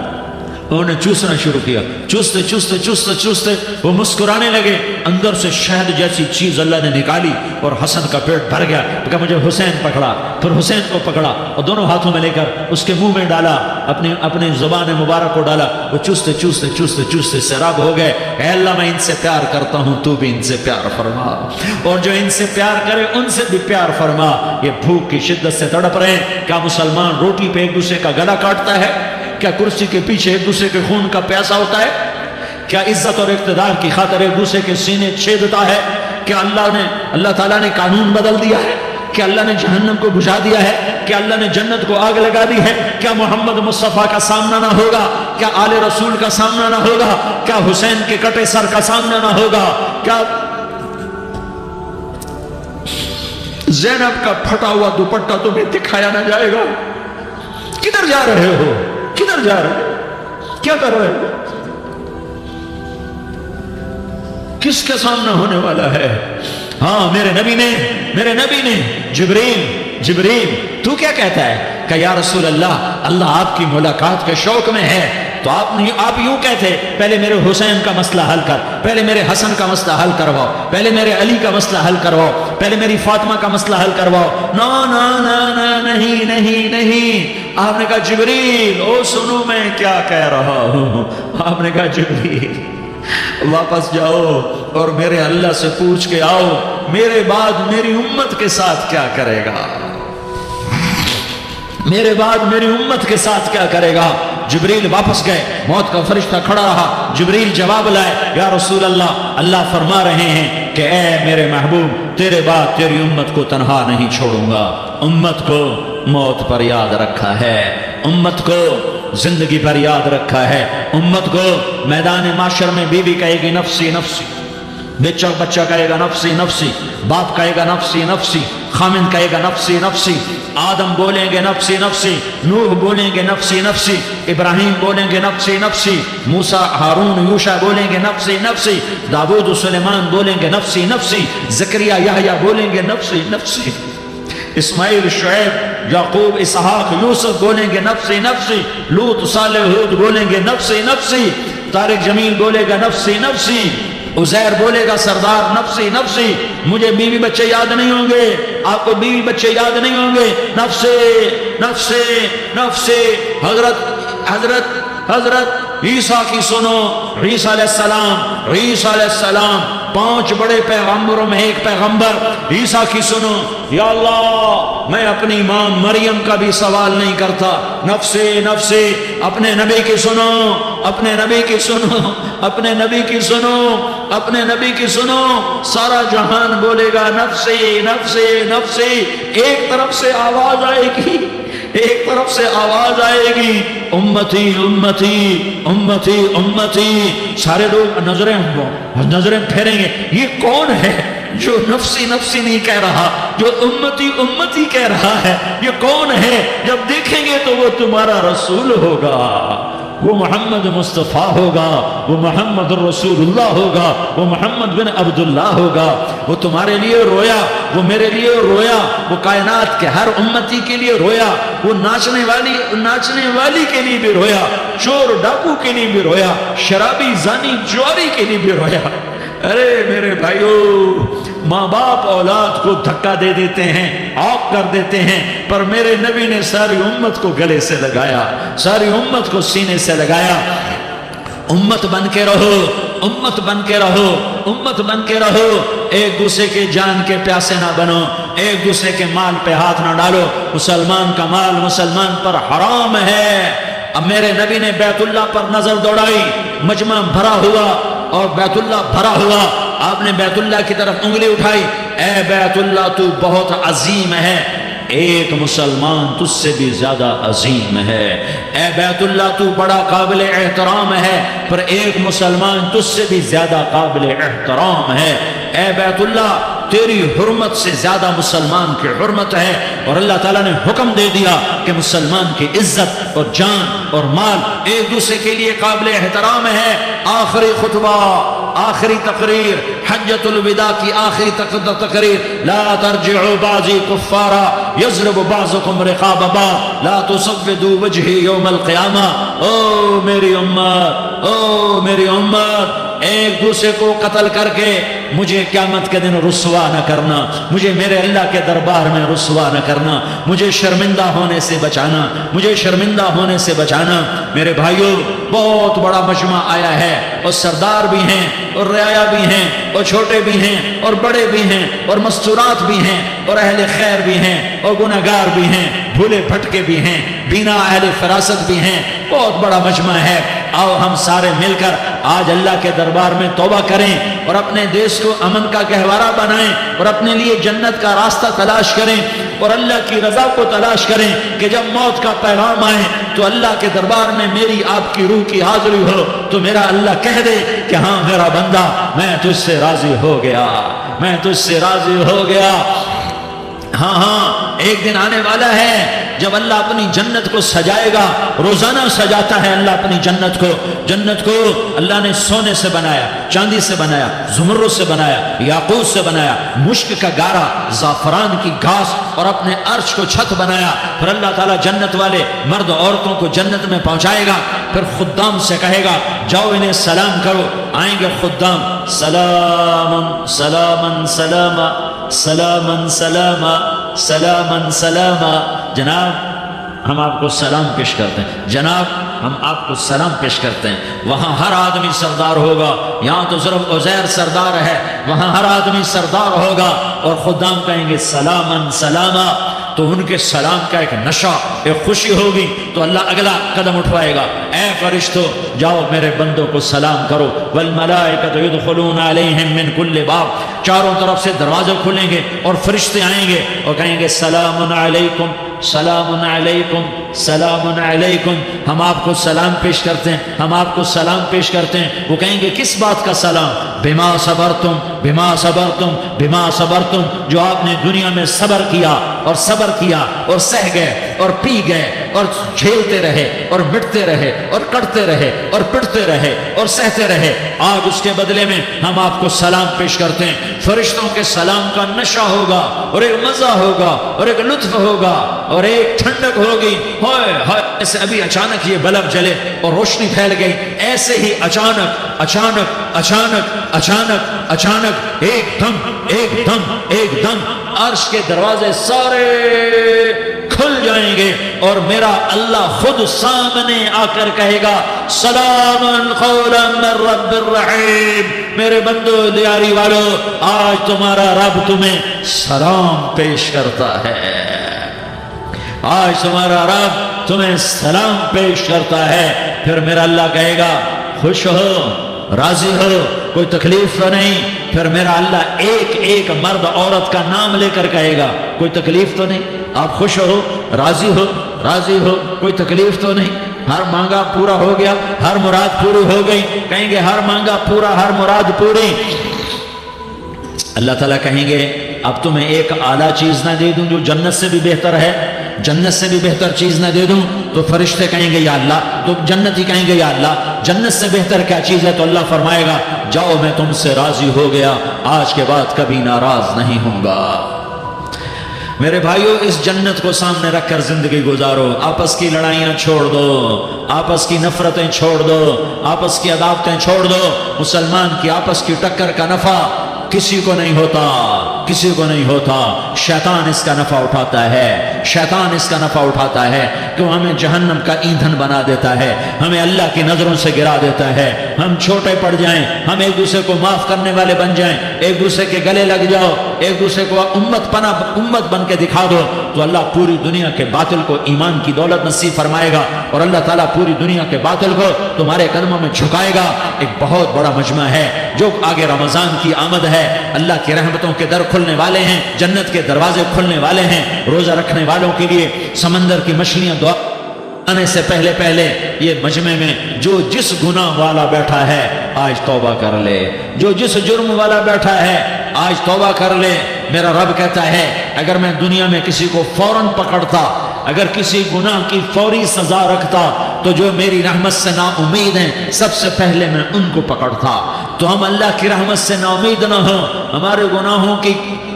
انہوں نے چوسنا شروع کیا، چوستے چوستے چوستے چوستے وہ مسکرانے لگے، اندر سے شہد جیسی چیز اللہ نے نکالی اور حسن کا پیٹ بھر گیا۔ کہا مجھے حسین پکڑا، پھر حسین کو پکڑا اور دونوں ہاتھوں میں لے کر اس کے منہ میں ڈالا، اپنے زبان مبارک کو ڈالا، وہ چوستے چوستے چوستے چوستے سیراب ہو گئے۔ اے اللہ میں ان سے پیار کرتا ہوں، تو بھی ان سے پیار فرما، اور جو ان سے پیار کرے ان سے بھی پیار فرما۔ یہ بھوک کی شدت سے تڑپ رہے ہیں، کیا مسلمان روٹی پہ ایک دوسرے کا گلا کاٹتا ہے؟ کیا کرسی کے پیچھے ایک دوسرے کے خون کا پیاسا ہوتا ہے؟ کیا عزت اور اقتدار کی خاطر ایک دوسرے کے سینے چھیدتا ہے؟ کیا اللہ تعالیٰ نے قانون بدل دیا ہے؟ کیا اللہ نے جہنم کو بجھا دیا ہے؟ کیا اللہ نے جنت کو آگ لگا دی ہے؟ کیا محمد مصطفیٰ کا سامنا نہ ہوگا؟ کیا آل رسول کا سامنا نہ ہوگا؟ کیا حسین کے کٹے سر کا سامنا نہ ہوگا؟ کیا زینب کا پھٹا ہوا دوپٹہ تمہیں دکھایا نہ جائے گا؟ کدھر جا رہے ہو؟ کدھر جا رہے ہو؟ کیا کر رہے ہو؟ کس کے سامنا ہونے والا ہے؟ ہاں میرے نبی نے جبریل تو کیا کہتا ہے؟ کہ یا رسول اللہ آپ کی ملاقات کے شوق میں ہے، تو آپ یوں کہتے پہلے میرے حسین کا مسئلہ حل کر، پہلے میرے حسن کا مسئلہ حل کرواؤ، پہلے میرے علی کا مسئلہ حل کرواؤ، پہلے میری فاطمہ کا مسئلہ حل کرواؤ۔ نہیں۔ آپ نے کہا جبریل او سنو میں کیا کہہ رہا ہوں۔ آپ نے کہا جبریل واپس جاؤ اور میرے اللہ سے پوچھ کے آؤ میرے بعد میری امت کے ساتھ کیا کرے گا، میرے بعد میری امت کے ساتھ کیا کرے گا۔ جبریل واپس گئے، موت کا فرشتہ کھڑا رہا، جبریل جواب لائے یا رسول اللہ فرما رہے ہیں کہ اے میرے محبوب تیرے بعد تیری امت کو تنہا نہیں چھوڑوں گا، امت کو موت پر یاد رکھا ہے، امت کو زندگی پر یاد رکھا ہے، امت کو میدان معاشر میں بیوی کہے گی نفسی نفسی، بچہ کہے گا نفسی نفسی، باپ کہے گا نفسی نفسی، خامن کہے گا نفسی نفسی، آدم بولیں گے نفسی نفسی، نوح بولیں گے نفسی نفسی، ابراہیم بولیں گے نفسی نفسی، موسیٰ ہارون یوشع بولیں گے نفسی نفسی، داؤد و سلیمان بولیں گے نفسی نفسی، زکریا یحییٰ بولیں گے نفسی نفسی، اسماعیل شعیب یعقوب اسحاق یوسف بولیں گے نفسی نفسی، لوط صالح ہود بولیں گے نفسی نفسی، طارق جمیل بولے گا نفسی نفسی، عزیر بولے گا سردار نفسی نفسی، مجھے بیوی بچے یاد نہیں ہوں گے، آپ کو بیوی بچے یاد نہیں ہوں گے، نفسی نفسی نفسی، حضرت عیسیٰ کی سنو، عیسیٰ علیہ السلام، عیسیٰ علیہ السلام 5 بڑے پیغمبروں میں ایک پیغمبر، عیسیٰ کی سنو۔ یا اللہ میں اپنی ماں مریم کا بھی سوال نہیں کرتا، نفسی نفسی، اپنے نبی کی سنو، اپنے نبی کی سنو، اپنے نبی کی سنو، اپنے نبی کی سنو۔ سارا جہان بولے گا نفسی نفسی نفسی، ایک طرف سے آواز آئے گی، ایک طرف سے آواز آئے گی امتی امتی امتی امتی۔ سارے لوگ نظریں پھیریں گے، یہ کون ہے جو نفسی نفسی نہیں کہہ رہا، جو امتی امتی کہہ رہا ہے؟ یہ کون ہے؟ جب دیکھیں گے تو وہ تمہارا رسول ہوگا، وہ محمد مصطفیٰ ہوگا، وہ محمد رسول اللہ ہوگا، وہ محمد بن عبداللہ ہوگا۔ وہ تمہارے لیے رویا، وہ میرے لیے رویا، وہ کائنات کے ہر امتی کے لیے رویا، وہ ناچنے والی کے لیے بھی رویا، چور ڈاکو کے لیے بھی رویا، شرابی زانی جواری کے لیے بھی رویا۔ ارے میرے بھائیو، ماں باپ اولاد کو دھکا دے دیتے ہیں، عاق کر دیتے ہیں، پر میرے نبی نے ساری امت کو گلے سے لگایا، ساری امت کو سینے سے لگایا۔ امت بن کے رہو، امت بن کے رہو، امت بن کے رہو، ایک دوسرے کے جان کے پیاسے نہ بنو، ایک دوسرے کے مال پہ ہاتھ نہ ڈالو۔ مسلمان کا مال مسلمان پر حرام ہے۔ اب میرے نبی نے بیت اللہ پر نظر دوڑائی، مجمع بھرا ہوا اور بیت اللہ بھرا ہوا، آپ نے بیت اللہ کی طرف انگلی اٹھائی، اے بیت اللہ تو بہت عظیم ہے، ایک مسلمان تجھ سے بھی زیادہ عظیم ہے۔ اے بیت اللہ تو بڑا قابل احترام ہے، پر ایک مسلمان تجھ سے بھی زیادہ قابل احترام ہے۔ اے بیت اللہ تیری حرمت سے زیادہ مسلمان کی حرمت ہے، اور اللہ تعالیٰ نے حکم دے دیا کہ مسلمان کی عزت اور جان اور مال ایک دوسرے کے لیے قابل احترام ہے۔ آخری خطبہ، آخری تقریر، حجۃ الوداع کی آخری تقریر، لا ترجعوا بعضی کفارا یضرب بعضکم رقاب بعض لا تسودوا وجہی یوم القیامہ۔ او میری امت، او میری امت، ایک دوسرے کو قتل کر کے مجھے قیامت کے دن رسوا نہ کرنا، مجھے میرے اللہ کے دربار میں رسوا نہ کرنا، مجھے شرمندہ ہونے سے بچانا، مجھے شرمندہ ہونے سے بچانا۔ میرے بھائیوں، بہت بڑا مجمع آیا ہے، اور سردار بھی ہیں اور رعایا بھی ہیں اور چھوٹے بھی ہیں اور بڑے بھی ہیں اور مستورات بھی ہیں اور اہل خیر بھی ہیں اور گنہگار بھی ہیں، بھولے بھٹکے بھی ہیں، بینا اہل فراست بھی ہیں، بہت بڑا مجمع ہے۔ آؤ ہم سارے مل کر آج اللہ کے دربار میں توبہ کریں اور اپنے دیش کو امن کا گہوارہ بنائیں اور اپنے لیے جنت کا راستہ تلاش کریں اور اللہ کی رضا کو تلاش کریں کہ جب موت کا پیغام آئے تو اللہ کے دربار میں میری آپ کی روح کی حاضری ہو تو میرا اللہ کہہ دے کہ ہاں میرا بندہ، میں تجھ سے راضی ہو گیا، میں تجھ سے راضی ہو گیا۔ ہاں ہاں، ایک دن آنے والا ہے جب اللہ اپنی جنت کو سجائے گا، روزانہ سجاتا ہے اللہ اپنی جنت کو۔ جنت کو اللہ نے سونے سے بنایا، چاندی سے بنایا، زمرد سے بنایا، یاقوت سے بنایا، مشک کا گارا، زعفران کی گھاس اور اپنے عرش کو چھت بنایا۔ پھر اللہ تعالیٰ جنت والے مرد عورتوں کو جنت میں پہنچائے گا، پھر خدام سے کہے گا جاؤ انہیں سلام کرو۔ آئیں گے خدام، سلامن سلامن سلاما سلامن سلاما سلامن سلاما۔ جناب ہم آپ کو سلام پیش کرتے ہیں، جناب ہم آپ کو سلام پیش کرتے ہیں۔ وہاں ہر آدمی سردار ہوگا، یہاں تو صرف عزیر سردار ہے، وہاں ہر آدمی سردار ہوگا، اور خدام کہیں گے سلامن سلاما، تو ان کے سلام کا ایک نشہ، ایک خوشی ہوگی، تو اللہ اگلا قدم اٹھوائے گا، اے فرشتوں جاؤ میرے بندوں کو سلام کرو۔ والملائکۃ یدخلون علیہم من کل باب، چاروں طرف سے دروازے کھلیں گے اور فرشتے آئیں گے اور کہیں گے سلام علیکم سلام علیکم سلام علیکم، ہم آپ کو سلام پیش کرتے ہیں، ہم آپ کو سلام پیش کرتے ہیں۔ وہ کہیں گے کس بات کا سلام؟ بما صبرتم بما صبرتم بما صبرتم، جو آپ نے دنیا میں صبر کیا اور صبر کیا اور سہ گئے اور پی گئے اور جھیلتے رہے اور مٹتے رہے اور کٹتے رہے اور پٹتے رہے اور سہتے رہے، آج اس کے بدلے میں ہم آپ کو سلام پیش کرتے ہیں۔ فرشتوں کے سلام کا نشہ ہوگا اور ایک مزہ ہوگا اور ایک لطف ہوگا اور ایک ٹھنڈک ہوگی۔ ہائے ہائے، ایسے ابھی اچانک یہ بلب جلے اور روشنی پھیل گئی، ایسے ہی اچانک اچانک اچانک اچانک اچانک ایک دم ایک دم ایک دم عرش کے دروازے سارے کھل جائیں گے اور میرا اللہ خود سامنے آ کر کہے گا سلام قولا من رب الرحیم، میرے بندو دیاری والو آج تمہارا رب تمہیں سلام پیش کرتا ہے، آج تمہارا رب تمہیں سلام پیش کرتا ہے۔ پھر میرا اللہ کہے گا خوش ہو، راضی ہو، کوئی تکلیف تو نہیں؟ پھر میرا اللہ ایک ایک مرد عورت کا نام لے کر کہے گا کوئی تکلیف تو نہیں؟ آپ خوش ہو، راضی ہو، راضی ہو، کوئی تکلیف تو نہیں؟ ہر مانگا پورا ہو گیا، ہر مراد پوری ہو گئی؟ کہیں گے ہر مانگا پورا، ہر مراد پوری۔ اللہ تعالیٰ کہیں گے اب تمہیں ایک اعلیٰ چیز نہ دے دوں جو جنت سے بھی بہتر ہے؟ جنت سے بھی بہتر چیز نہ دے دوں؟ تو فرشتے کہیں گے یا اللہ، تو جنتی کہیں گے یا اللہ جنت سے بہتر کیا چیز ہے؟ تو اللہ فرمائے گا جاؤ میں تم سے راضی ہو گیا، آج کے بعد کبھی ناراض نہیں ہوں گا۔ میرے بھائیو اس جنت کو سامنے رکھ کر زندگی گزارو، آپس کی لڑائیاں چھوڑ دو، آپس کی نفرتیں چھوڑ دو، آپس کی عداوتیں چھوڑ دو۔ مسلمان کی آپس کی ٹکر کا نفع کسی کو نہیں ہوتا، کسی کو نہیں ہوتا، شیطان اس کا نفع اٹھاتا ہے، شیطان اس کا نفع اٹھاتا ہے کہ وہ ہمیں جہنم کا ایندھن بنا دیتا ہے، ہمیں اللہ کی نظروں سے گرا دیتا ہے، ہم چھوٹے پڑ جائیں، ہم ایک دوسرے کو معاف کرنے والے بن جائیں، ایک دوسرے کے گلے لگ جاؤ، ایک دوسرے کو امت بن کے دکھا دو، تو اللہ پوری دنیا کے باطل کو ایمان کی دولت نصیب فرمائے گا، اور اللہ تعالیٰ پوری دنیا کے باطل کو تمہارے قدموں میں جھکائے گا۔ ایک بہت بڑا مجمع ہے جو آگے رمضان کی آمد ہے، اللہ کی رحمتوں کے در کھلنے والے ہیں، جنت کے دروازے کھلنے والے ہیں، روزہ رکھنے والوں کے لیے سمندر کی مچھلیاں دعا آنے سے پہلے پہلے یہ مجمع میں جو جس گناہ والا بیٹھا ہے آج توبہ کر لے، جو جس جرم والا بیٹھا ہے آج توبہ کر لے۔ میرا رب کہتا ہے اگر میں دنیا میں کسی کو فوراً پکڑتا، اگر کسی گناہ کی فوری سزا رکھتا تو جو میری رحمت سے نا امید ہیں سب سے پہلے میں ان کو پکڑتا۔ تو ہم اللہ کی رحمت سے نا امید نہ ہوں، ہمارے گناہوں کی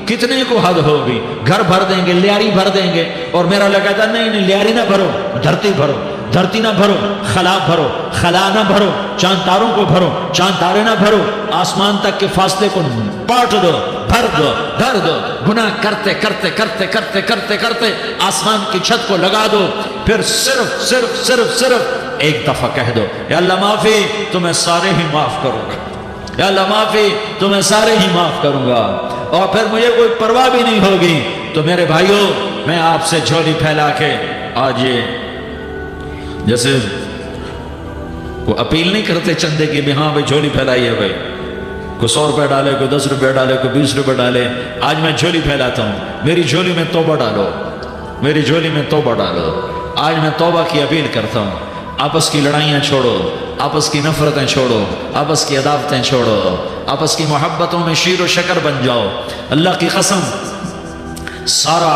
کتنے کو حد ہوگی، گھر بھر دیں گے، لیاری بھر دیں گے، اور میرا اللہ کہتا نہیں نہیں لیاری نہ بھرو، دھرتی بھرو، دھرتی نہ بھرو، خلا بھرو، خلا نہ بھرو، چاند تاروں کو بھرو، چاند تارے نہ بھرو، آسمان تک کے فاصلے کو پاٹ دو، بھر دو، بھر دو، گناہ کرتے کرتے کرتے کرتے کرتے کرتے آسمان کی چھت کو لگا دو، پھر صرف صرف صرف صرف ایک دفعہ کہہ دو یا اللہ معافی، تو میں سارے ہی معاف کروں گا، یا اللہ معافی تو میں سارے ہی معاف کروں گا، اور پھر مجھے کوئی پرواہ بھی نہیں ہوگی۔ تو میرے بھائیوں میں آپ سے جھولی پھیلا کے آج یہ جیسے وہ اپیل نہیں کرتے چندے کی بھی ہاں بھائی جھولی پھیلائی ہے، بھائی کوئی 100 روپے ڈالے، کوئی 10 روپے ڈالے، کوئی 20 روپے ڈالے، آج میں جھولی پھیلاتا ہوں، میری جھولی میں توبہ ڈالو، میری جھولی میں توبہ ڈالو۔ آج میں توبہ کی اپیل کرتا ہوں، آپس کی لڑائیاں چھوڑو، آپس کی نفرتیں چھوڑو، آپس کی عداوتیں چھوڑو، آپس کی محبتوں میں شیر و شکر بن جاؤ۔ اللہ کی قسم سارا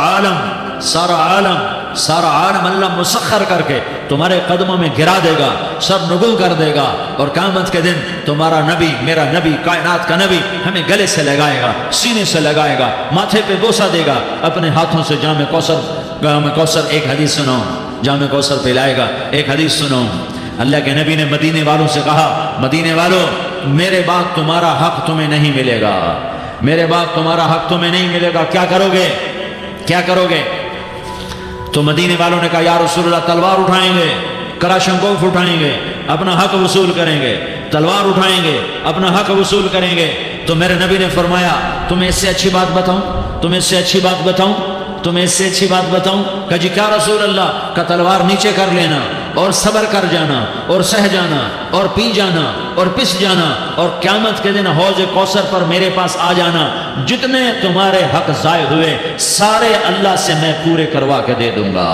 عالم اللہ مسخر کر کے تمہارے قدموں میں گرا دے گا، سر نگوں کر دے گا، اور قیامت کے دن تمہارا نبی، میرا نبی، کائنات کا نبی ہمیں گلے سے لگائے گا، سینے سے لگائے گا، ماتھے پہ بوسہ دے گا، اپنے ہاتھوں سے جام کوثر ایک حدیث سنو، جام کوثر پلائے گا۔ ایک حدیث سنو، اللہ کے نبی نے مدینے والوں سے کہا مدینے والوں میرے بعد تمہارا حق تمہیں نہیں ملے گا، میرے بعد تمہارا حق تمہیں نہیں ملے گا، کیا کرو گے؟ کیا کرو گے؟ تو مدینے والوں نے کہا یا رسول اللہ تلوار اٹھائیں گے، کراشنکوف اٹھائیں گے، اپنا حق وصول کریں گے، تلوار اٹھائیں گے، اپنا حق وصول کریں گے۔ تو میرے نبی نے فرمایا تمہیں اس سے اچھی بات بتاؤں، تمہیں اس سے اچھی بات بتاؤں، تمہیں اس سے اچھی بات بتاؤں؟ کہا جی کیا رسول اللہ؟ کا تلوار نیچے کر لینا اور صبر کر جانا اور سہ جانا اور پی جانا اور پس جانا، اور قیامت کے دن حوض کوثر پر میرے پاس آ جانا، جتنے تمہارے حق ضائع ہوئے سارے اللہ سے میں پورے کروا کے دے دوں گا۔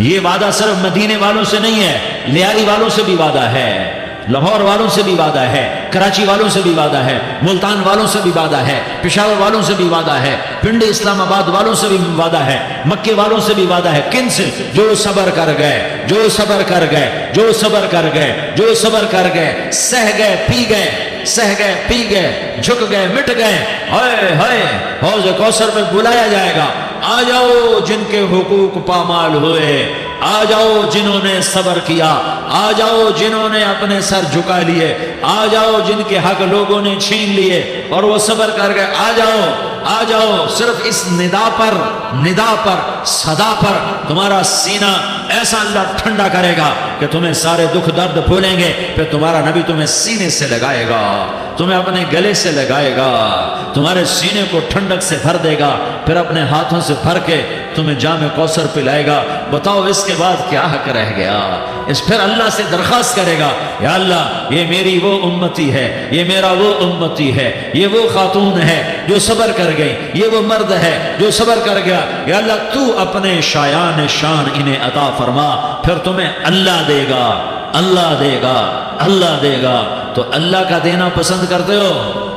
یہ وعدہ صرف مدینے والوں سے نہیں ہے، لیاری والوں سے بھی وعدہ ہے، لاہور والوں سے بھی وعدہ ہے، کراچی والوں سے بھی وعدہ ہے، ملتان والوں سے بھی وعدہ ہے، پشاور والوں سے بھی وعدہ ہے، پنڈی اسلام آباد والوں سے بھی وعدہ ہے، مکے والوں سے بھی وعدہ ہے۔ کن سے؟ جو صبر کر گئے، جو صبر کر گئے، جو صبر کر گئے، جو صبر کر گئے، سہ گئے، پی گئے، سہ گئے، پی گئے، جھک گئے، مٹ گئے، ہائے ہائے حوض کوثر میں بلایا جائے گا، آ جاؤ جن کے حقوق پامال ہوئے، آ جاؤ جنہوں نے صبر کیا، آ جاؤ جنہوں نے اپنے سر جھکا لیے، آ جاؤ جن کے حق لوگوں نے چھین لیے اور وہ صبر کر گئے، آ جاؤ آ جاؤ، صرف اس ندا پر صدا پر تمہارا سینہ ایسا اللہ ٹھنڈا کرے گا کہ تمہیں سارے دکھ درد بھولیں گے، پھر تمہارا نبی تمہیں سینے سے لگائے گا، تمہیں اپنے گلے سے لگائے گا، تمہارے سینے کو ٹھنڈک سے بھر دے گا، پھر اپنے ہاتھوں سے بھر کے تمہیں جام کوثر پلائے گا۔ بتاؤ اس کے بعد کیا حق رہ گیا؟ پھر اللہ سے درخواست کرے گا، یا اللہ یہ میری وہ امتی ہے، یہ میرا وہ امتی ہے، یہ وہ خاتون ہے جو صبر کر گئی، یہ وہ مرد ہے جو صبر کر گیا، یا اللہ تو اپنے شایان شان انہیں عطا فرما، پھر تمہیں اللہ دے گا، اللہ دے گا، اللہ دے گا۔ تو اللہ کا دینا پسند کرتے ہو؟